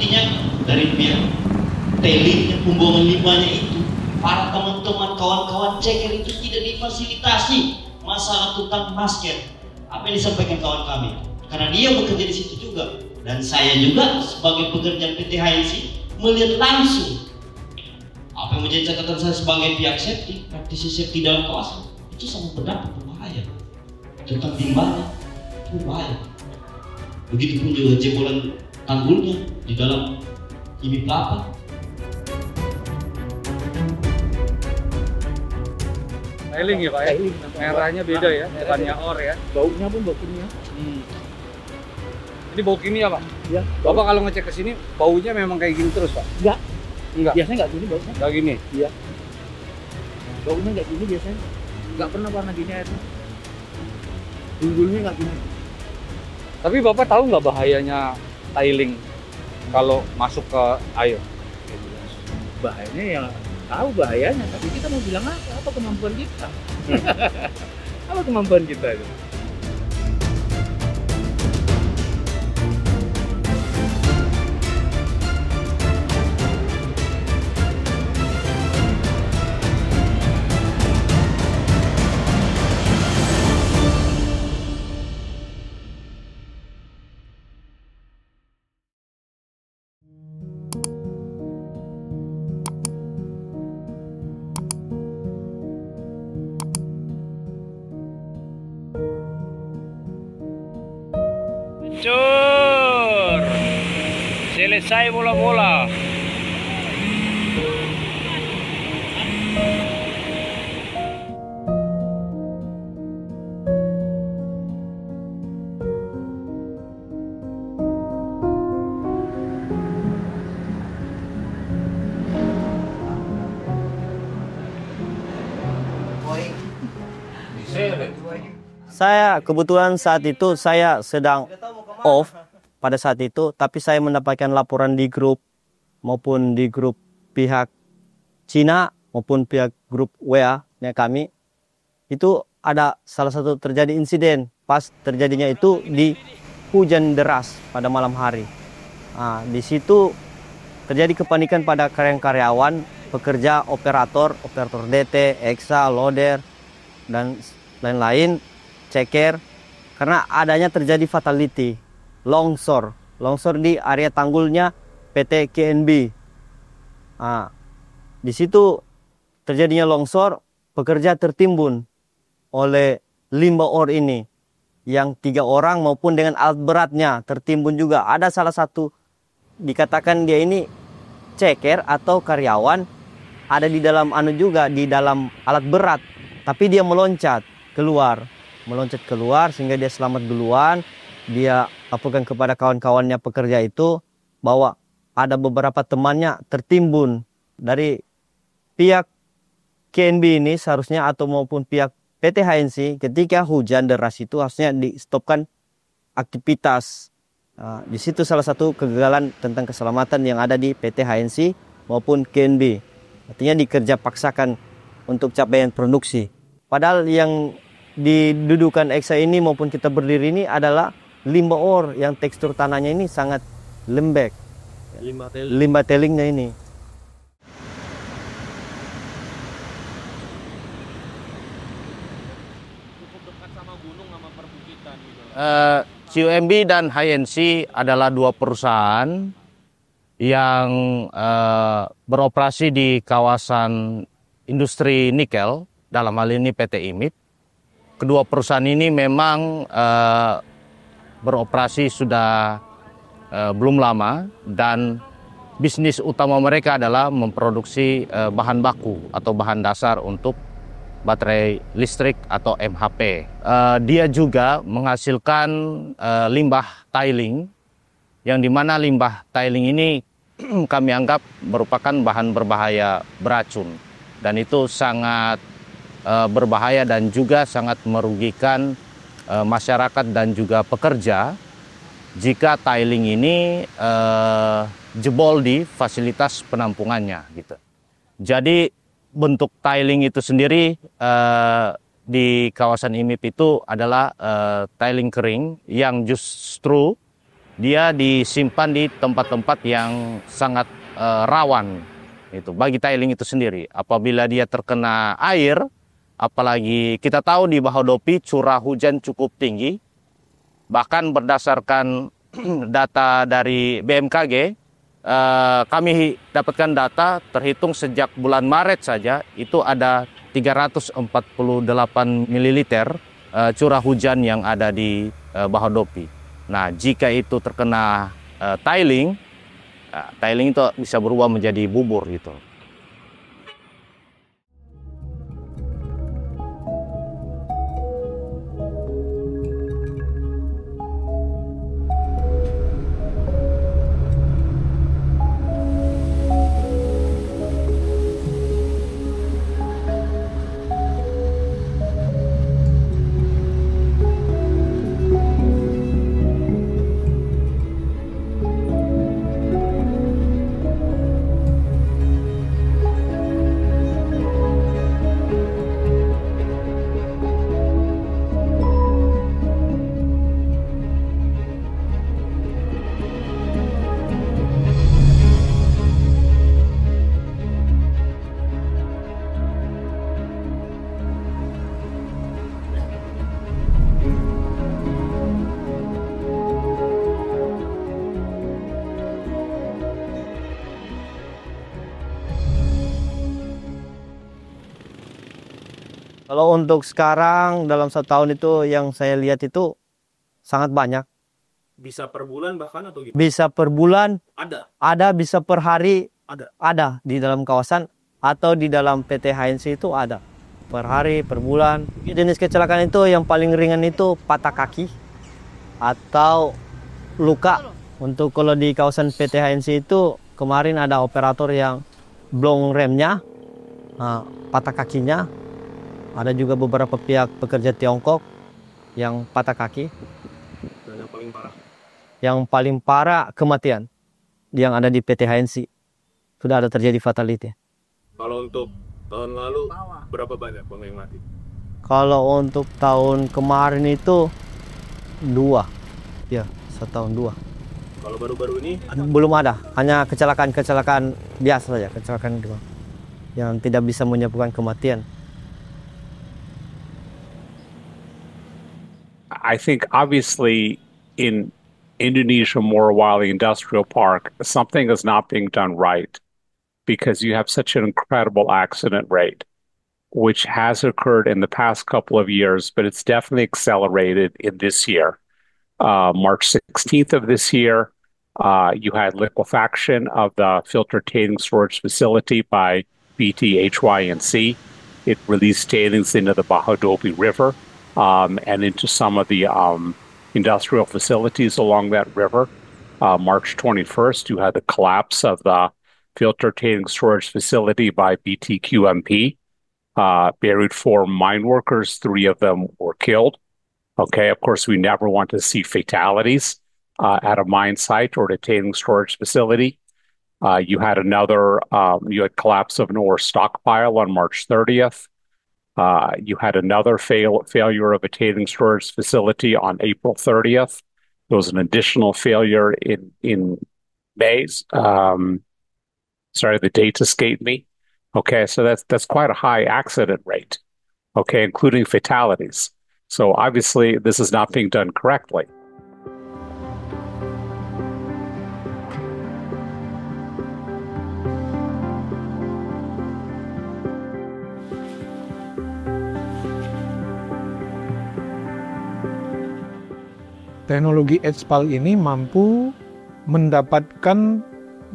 Artinya dari pihak tailingnya, pembuangan limbahnya itu, para teman-teman kawan-kawan ceker itu tidak difasilitasi masalah tentang masker. Apa yang disampaikan kawan kami? Karena dia bekerja di situ juga, dan saya juga sebagai pekerja PT HNC melihat langsung apa yang menjadi catatan saya sebagai pihak safety, praktisi safety dalam kawasan itu sangat berdampak berbahaya tentang limbahnya, itu berbahaya. Begitupun juga jebolan tanggulnya di dalam IMI Pelapa. Tiling ya Pak ya? Merahnya beda ya, bukannya or ya? Baunya pun bau kimia. Ini bau kimia Pak? Iya. Bapak kalau ngecek ke sini, baunya memang kayak gini terus Pak? Enggak. Enggak? Biasanya enggak gini baunya. Enggak gini? Iya. Baunya enggak gini biasanya. Enggak pernah warna gini airnya. Tunggulnya enggak gini. Tapi Bapak tahu nggak bahayanya tiling kalau masuk ke air? Bahayanya ya tahu bahayanya, tapi kita mau bilang apa? Apa kemampuan kita? Apa kemampuan kita itu? Hancur! Selesai bola-bola. Saya kebetulan saat itu saya sedang off pada saat itu, tapi saya mendapatkan laporan di grup maupun di grup pihak Cina maupun pihak grup WA-nya kami, itu ada salah satu terjadi insiden pas terjadinya itu di hujan deras pada malam hari. Nah, di situ terjadi kepanikan pada karyawan, pekerja, operator DT, EXA, loader, dan lain-lain, ceker, karena adanya terjadi fatality, longsor di area tanggulnya PT KNB. Nah, di situ terjadinya longsor, pekerja tertimbun oleh limbah or ini, yang 3 orang maupun dengan alat beratnya tertimbun juga. Ada salah satu dikatakan dia ini ceker atau karyawan, ada di dalam juga di dalam alat berat, tapi dia meloncat keluar sehingga dia selamat duluan. Dia laporkan kepada kawan-kawannya pekerja itu bahwa ada beberapa temannya tertimbun. Dari pihak KNB ini seharusnya atau maupun pihak PT HNC ketika hujan deras itu harusnya di-stopkan aktivitas. Nah, di situ salah satu kegagalan tentang keselamatan yang ada di PT HNC maupun KNB. Artinya dikerja paksakan untuk capaian produksi. Padahal yang didudukan EXA ini maupun kita berdiri ini adalah limbah or yang tekstur tanahnya ini sangat lembek. Limbah tailingnya ini. Cukup dekat sama gunung sama perbukitan gitu. CUMB dan HNC adalah 2 perusahaan yang beroperasi di kawasan industri nikel, dalam hal ini PT IMIP. Kedua perusahaan ini memang beroperasi sudah belum lama, dan bisnis utama mereka adalah memproduksi bahan baku atau bahan dasar untuk baterai listrik atau MHP. Dia juga menghasilkan limbah tiling, yang dimana limbah tiling ini kami anggap merupakan bahan berbahaya beracun, dan itu sangat berbahaya dan juga sangat merugikan masyarakat dan juga pekerja jika tiling ini jebol di fasilitas penampungannya gitu. Jadi bentuk tiling itu sendiri di kawasan IMIP itu adalah tiling kering yang justru dia disimpan di tempat-tempat yang sangat rawan itu bagi tiling itu sendiri. Apabila dia terkena air, apalagi kita tahu di Bahodopi curah hujan cukup tinggi, bahkan berdasarkan data dari BMKG, kami dapatkan data terhitung sejak bulan Maret saja itu ada 348 ml curah hujan yang ada di Bahodopi. Nah, jika itu terkena tiling, tiling itu bisa berubah menjadi bubur gitu. Kalau untuk sekarang dalam 1 tahun itu yang saya lihat itu sangat banyak. Bisa per bulan bahkan atau gitu? Bisa per bulan, Ada. bisa per hari, Ada. di dalam kawasan atau di dalam PT HNC itu ada. Per hari, per bulan. Jenis kecelakaan itu yang paling ringan itu patah kaki atau luka. Untuk kalau di kawasan PT HNC itu kemarin ada operator yang blong remnya, patah kakinya. Ada juga beberapa pihak pekerja Tiongkok yang patah kaki. Dan yang paling parah? Yang paling parah kematian yang ada di PT HNC. Sudah ada terjadi fatality. Kalau untuk tahun lalu berapa banyak Bang yang mati? Kalau untuk tahun kemarin itu 2. Ya, 1 tahun 2. Kalau baru-baru ini? Belum ada. Hanya kecelakaan biasa saja. Kecelakaan yang tidak bisa menyebabkan kematian. I think obviously in Indonesia Morowali Industrial Park, something is not being done right because you have such an incredible accident rate, which has occurred in the past couple of years, but it's definitely accelerated in this year. March 16th of this year, you had liquefaction of the filter tailings storage facility by BTHYNC. It released tailings into the Bahodopi River. And into some of the industrial facilities along that river. March 21st, you had the collapse of the filter tailings storage facility by BTQMP. Buried 4 mine workers, 3 of them were killed. Okay, of course, we never want to see fatalities at a mine site or at a tailings storage facility. You had collapse of an ore stockpile on March 30th. You had another failure of a tailings storage facility on April 30th. There was an additional failure in May. Sorry, the dates escaped me. Okay, so that's quite a high accident rate. Okay, including fatalities. So obviously, this is not being done correctly. Teknologi HPAL ini mampu mendapatkan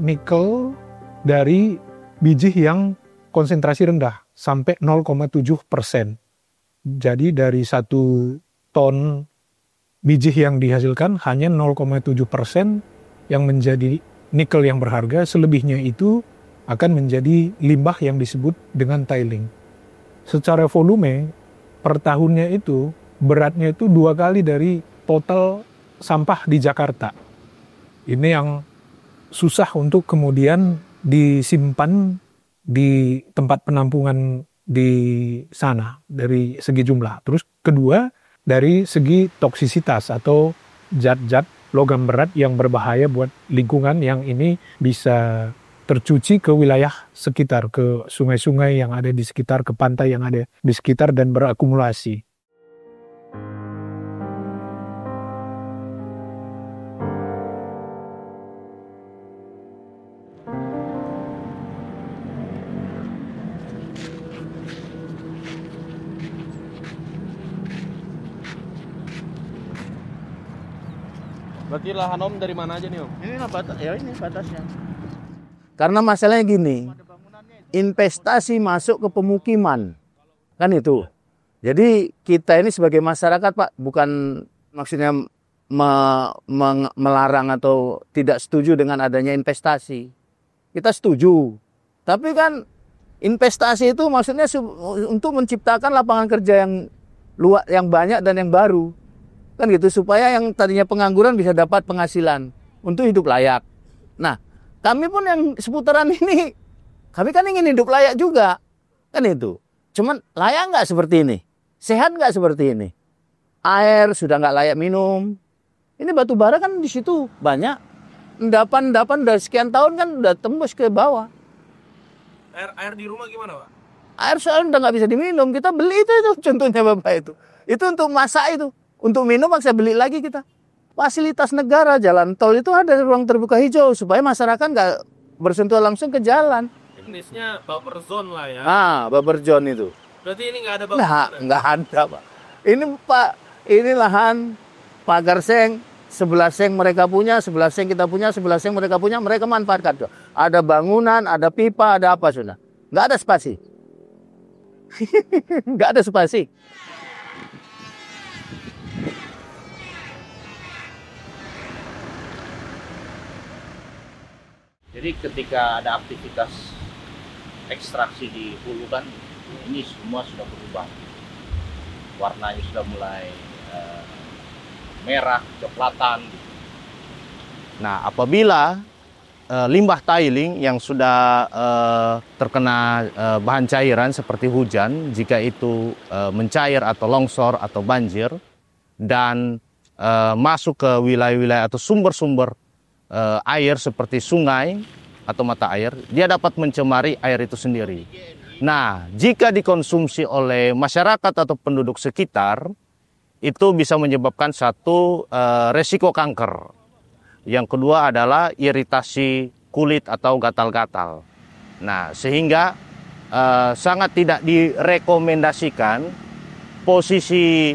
nikel dari biji yang konsentrasi rendah sampai 0,7%. Jadi dari 1 ton biji yang dihasilkan hanya 0,7% yang menjadi nikel yang berharga, selebihnya itu akan menjadi limbah yang disebut dengan tiling. Secara volume per tahunnya itu beratnya itu 2 kali dari total sampah di Jakarta. Ini yang susah untuk kemudian disimpan di tempat penampungan di sana dari segi jumlah. Terus kedua, dari segi toksisitas atau zat-zat logam berat yang berbahaya buat lingkungan yang ini bisa tercuci ke wilayah sekitar, ke sungai-sungai yang ada di sekitar, ke pantai yang ada di sekitar dan berakumulasi. Berarti lahan Om dari mana aja nih Om? Ini batas, ya ini batasnya. Karena masalahnya gini, investasi masuk ke pemukiman, kan itu. Jadi kita ini sebagai masyarakat Pak, bukan maksudnya melarang atau tidak setuju dengan adanya investasi. Kita setuju, tapi kan investasi itu maksudnya untuk menciptakan lapangan kerja yang banyak dan yang baru. Kan gitu, supaya yang tadinya pengangguran bisa dapat penghasilan untuk hidup layak. Nah, kami pun yang seputaran ini, kami kan ingin hidup layak juga. Kan itu. Cuman layak nggak seperti ini? Sehat nggak seperti ini? Air sudah nggak layak minum. Ini batu bara kan di situ banyak. Endapan-endapan udah sekian tahun kan udah tembus ke bawah. Air di rumah gimana Pak? Air soalnya udah nggak bisa diminum. Kita beli itu contohnya Bapak itu. Itu untuk masak itu. Untuk minum maksa beli lagi kita. Fasilitas negara, jalan tol itu ada ruang terbuka hijau supaya masyarakat nggak bersentuhan langsung ke jalan. Jenisnya buffer zone lah ya. Buffer zone itu. Berarti ini nggak ada buffer? Nggak ada Pak. Ini Pak, ini lahan pagar seng, sebelah seng mereka punya, sebelah seng kita punya, sebelah seng mereka punya, mereka manfaatkan. Ada bangunan, ada pipa, ada apa sudah. Nggak ada spasi. Nggak ada spasi. Jadi ketika ada aktivitas ekstraksi di hulu kan, ini semua sudah berubah. Warnanya sudah mulai merah, coklatan. Nah, apabila limbah tiling yang sudah terkena bahan cairan seperti hujan, jika itu mencair atau longsor atau banjir, dan masuk ke wilayah-wilayah atau sumber-sumber air seperti sungai atau mata air, dia dapat mencemari air itu sendiri. Nah, jika dikonsumsi oleh masyarakat atau penduduk sekitar, itu bisa menyebabkan satu resiko kanker. Yang kedua adalah iritasi kulit atau gatal-gatal. Nah, sehingga sangat tidak direkomendasikan posisi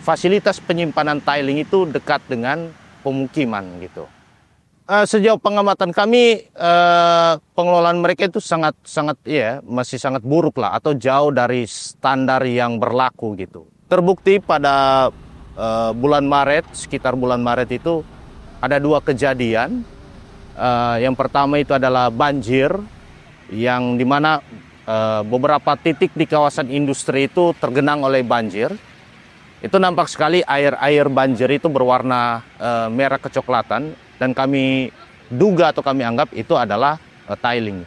fasilitas penyimpanan tiling itu dekat dengan pemukiman gitu. Sejauh pengamatan kami, pengelolaan mereka itu masih sangat buruk lah, atau jauh dari standar yang berlaku gitu. Terbukti pada bulan Maret, sekitar bulan Maret itu ada 2 kejadian. Yang pertama itu adalah banjir, yang dimana beberapa titik di kawasan industri itu tergenang oleh banjir. Itu nampak sekali air banjir itu berwarna merah kecoklatan, dan kami duga atau kami anggap itu adalah tiling.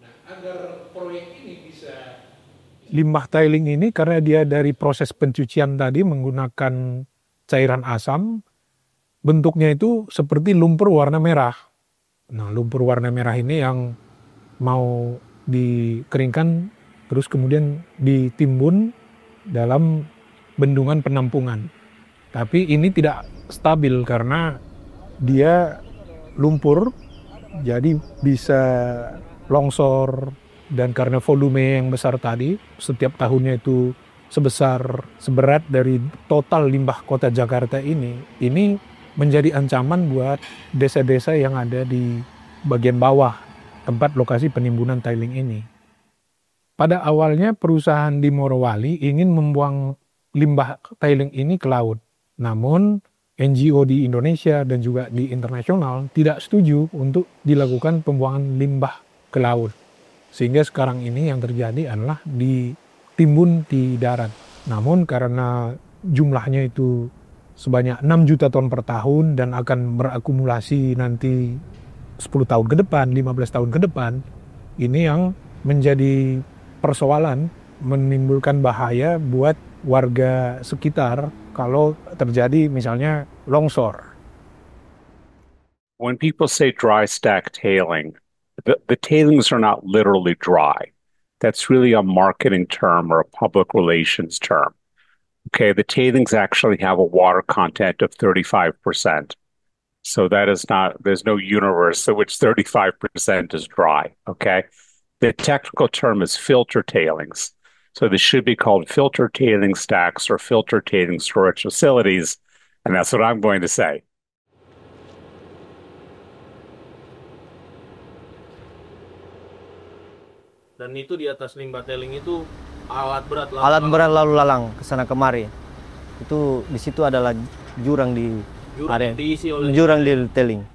Nah, agar proyek ini bisa... Limbah tiling ini karena dia dari proses pencucian tadi menggunakan cairan asam, bentuknya itu seperti lumpur warna merah. Nah, lumpur warna merah ini yang mau dikeringkan terus kemudian ditimbun dalam bendungan penampungan. Tapi ini tidak stabil karena dia lumpur, jadi bisa longsor, dan karena volume yang besar tadi, setiap tahunnya itu seberat dari total limbah kota Jakarta ini menjadi ancaman buat desa-desa yang ada di bagian bawah tempat lokasi penimbunan tiling ini. Pada awalnya perusahaan di Morowali ingin membuang limbah tiling ini ke laut. Namun NGO di Indonesia dan juga di internasional tidak setuju untuk dilakukan pembuangan limbah ke laut. Sehingga sekarang ini yang terjadi adalah ditimbun di darat. Namun karena jumlahnya itu sebanyak 6 juta ton per tahun dan akan berakumulasi nanti 10 tahun ke depan, 15 tahun ke depan, ini yang menjadi persoalan, menimbulkan bahaya buat warga sekitar kalau terjadi misalnya longsor. When people say dry stack tailing, the tailings are not literally dry. That's really a marketing term or a public relations term. Okay, the tailings actually have a water content of 35%. So that is not, there's no universe in which 35% is dry. Okay, the technical term is filter tailings. So this should be called filter tailing stacks or filter tailing storage facilities. And that's what I'm going to say. Dan itu di atas limbah tailing itu alat berat lalu lalang ke sana kemari. Itu di situ adalah jurang di area jurang di tailing.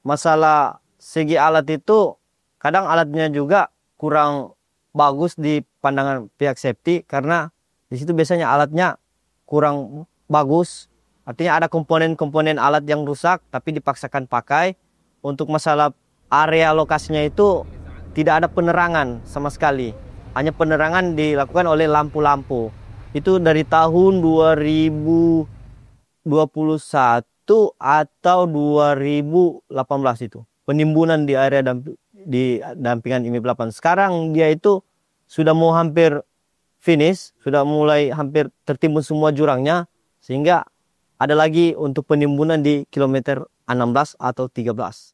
Masalah segi alat itu kadang alatnya juga kurang bagus di pandangan pihak safety karena di situ biasanya alatnya kurang bagus. Artinya ada komponen-komponen alat yang rusak tapi dipaksakan pakai. Untuk masalah area lokasinya itu tidak ada penerangan sama sekali. Hanya penerangan dilakukan oleh lampu-lampu. Itu dari tahun 2021 atau 2018 itu. Penimbunan di area di dampingan IMIP 8. Sekarang dia itu sudah mau hampir finish, sudah mulai hampir tertimbun semua jurangnya. Sehingga ada lagi untuk penimbunan di kilometer 16 atau 13.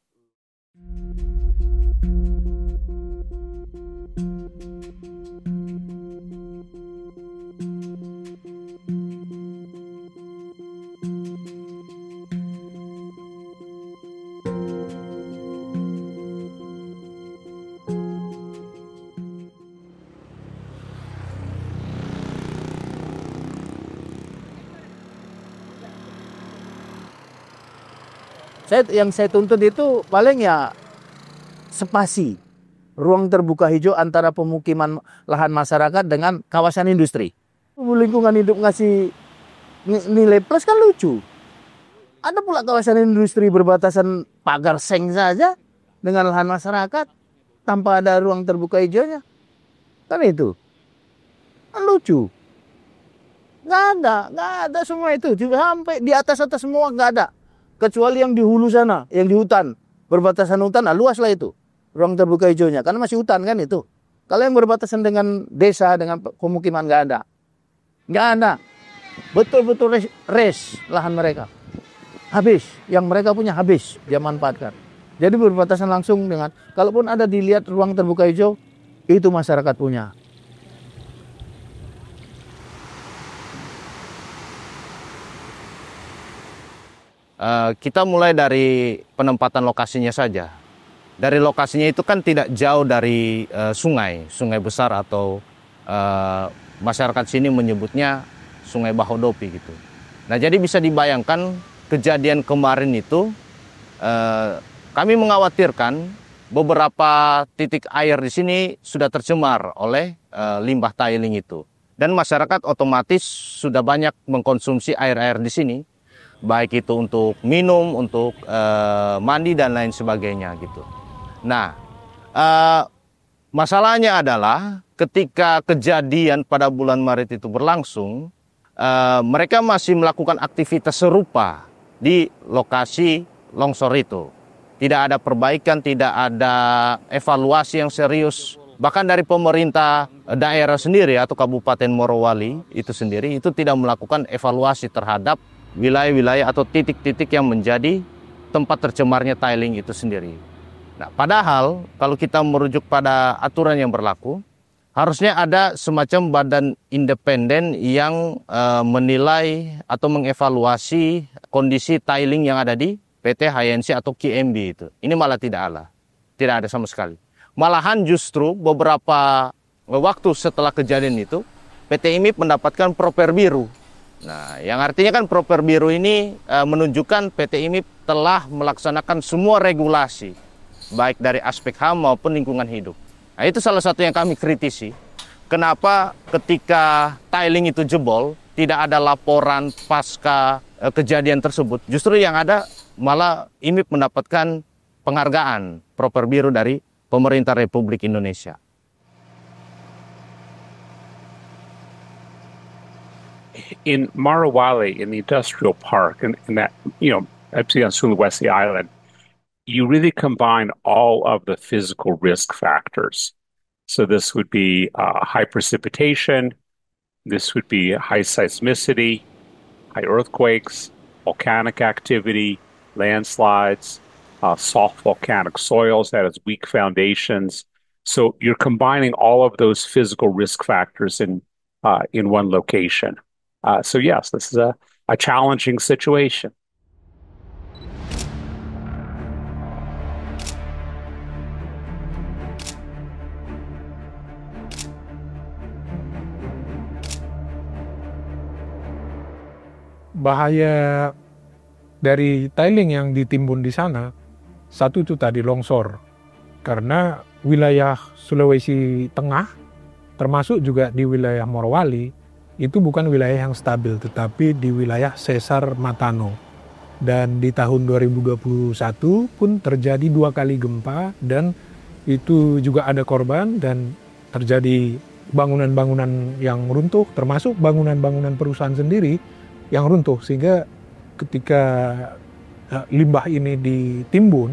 Yang saya tuntut itu paling ya spasi, ruang terbuka hijau antara pemukiman lahan masyarakat dengan kawasan industri. Lingkungan hidup ngasih nilai plus kan lucu. Ada pula kawasan industri berbatasan pagar seng saja dengan lahan masyarakat tanpa ada ruang terbuka hijaunya. Kan itu. Kan lucu. Nggak ada semua itu. Sampai di atas-atas semua nggak ada. Kecuali yang di hulu sana, yang di hutan. Berbatasan hutan, luas lah itu. Ruang terbuka hijaunya, karena masih hutan kan itu. Kalau yang berbatasan dengan desa, dengan pemukiman nggak ada. Nggak ada. Betul-betul res lahan mereka. Habis, yang mereka punya habis, dia manfaatkan. Jadi berbatasan langsung dengan, kalaupun ada dilihat ruang terbuka hijau, itu masyarakat punya. Kita mulai dari penempatan lokasinya saja. Dari lokasinya itu kan tidak jauh dari sungai besar atau masyarakat sini menyebutnya Sungai Bahodopi gitu. Nah jadi bisa dibayangkan kejadian kemarin itu kami mengkhawatirkan beberapa titik air di sini sudah tercemar oleh limbah tailing itu. Dan masyarakat otomatis sudah banyak mengkonsumsi air-air di sini. Baik itu untuk minum, untuk mandi dan lain sebagainya gitu. Nah, masalahnya adalah ketika kejadian pada bulan Maret itu berlangsung, mereka masih melakukan aktivitas serupa di lokasi longsor itu. Tidak ada perbaikan, tidak ada evaluasi yang serius. Bahkan dari pemerintah daerah sendiri atau Kabupaten Morowali itu sendiri itu tidak melakukan evaluasi terhadap wilayah-wilayah atau titik-titik yang menjadi tempat tercemarnya tailing itu sendiri. Nah, padahal kalau kita merujuk pada aturan yang berlaku, harusnya ada semacam badan independen yang menilai atau mengevaluasi kondisi tailing yang ada di PT HNC atau KMB itu. Ini malah tidak ada sama sekali. Malahan justru beberapa waktu setelah kejadian itu, PT IMIP mendapatkan proper biru. Nah, yang artinya kan proper biru ini menunjukkan PT IMIP telah melaksanakan semua regulasi, baik dari aspek HAM maupun lingkungan hidup. Nah, itu salah satu yang kami kritisi. Kenapa ketika tailing itu jebol, tidak ada laporan pasca kejadian tersebut. Justru yang ada malah IMIP mendapatkan penghargaan proper biru dari pemerintah Republik Indonesia. in Marawali, in the industrial park, and that, actually on Sulawesi Island, you really combine all of the physical risk factors. So this would be high precipitation, this would be high seismicity, high earthquakes, volcanic activity, landslides, soft volcanic soils that has weak foundations. So you're combining all of those physical risk factors in one location. So yes, this is a challenging situation. Bahaya dari tiling yang ditimbun di sana, satu itu tadi longsor. Karena wilayah Sulawesi Tengah, termasuk juga di wilayah Morowali, itu bukan wilayah yang stabil, tetapi di wilayah sesar Matano. Dan di tahun 2021 pun terjadi 2 kali gempa, dan itu juga ada korban, dan terjadi bangunan-bangunan yang runtuh, termasuk bangunan-bangunan perusahaan sendiri yang runtuh, sehingga ketika limbah ini ditimbun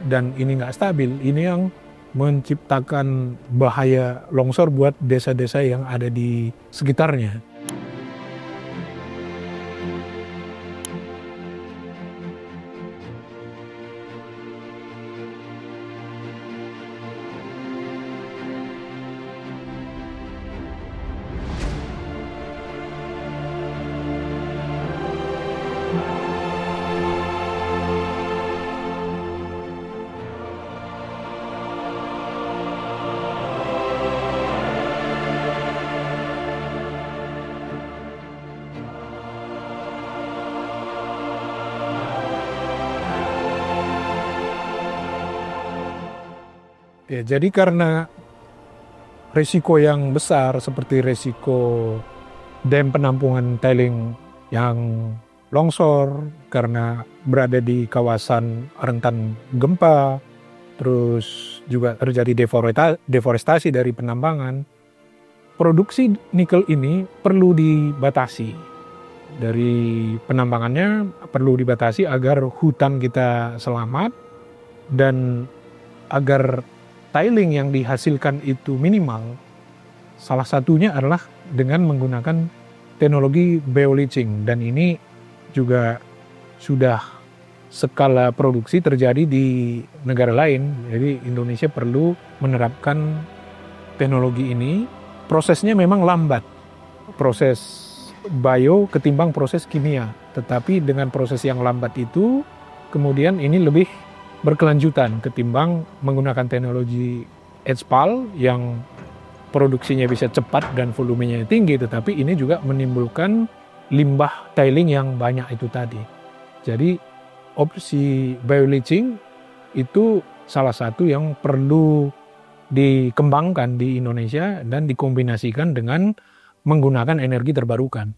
dan ini nggak stabil, ini yang menciptakan bahaya longsor buat desa-desa yang ada di sekitarnya. Ya, jadi karena risiko yang besar seperti risiko dam penampungan tiling yang longsor karena berada di kawasan rentan gempa, terus juga terjadi deforestasi dari penambangan, produksi nikel ini perlu dibatasi. Dari penambangannya perlu dibatasi agar hutan kita selamat dan agar tiling yang dihasilkan itu minimal. Salah satunya adalah dengan menggunakan teknologi bioleching, dan ini juga sudah skala produksi terjadi di negara lain. Jadi Indonesia perlu menerapkan teknologi ini. Prosesnya memang lambat, proses bio ketimbang proses kimia, tetapi dengan proses yang lambat itu kemudian ini lebih berkelanjutan ketimbang menggunakan teknologi HPAL yang produksinya bisa cepat dan volumenya tinggi, tetapi ini juga menimbulkan limbah tiling yang banyak itu tadi. Jadi opsi bioleching itu salah satu yang perlu dikembangkan di Indonesia dan dikombinasikan dengan menggunakan energi terbarukan.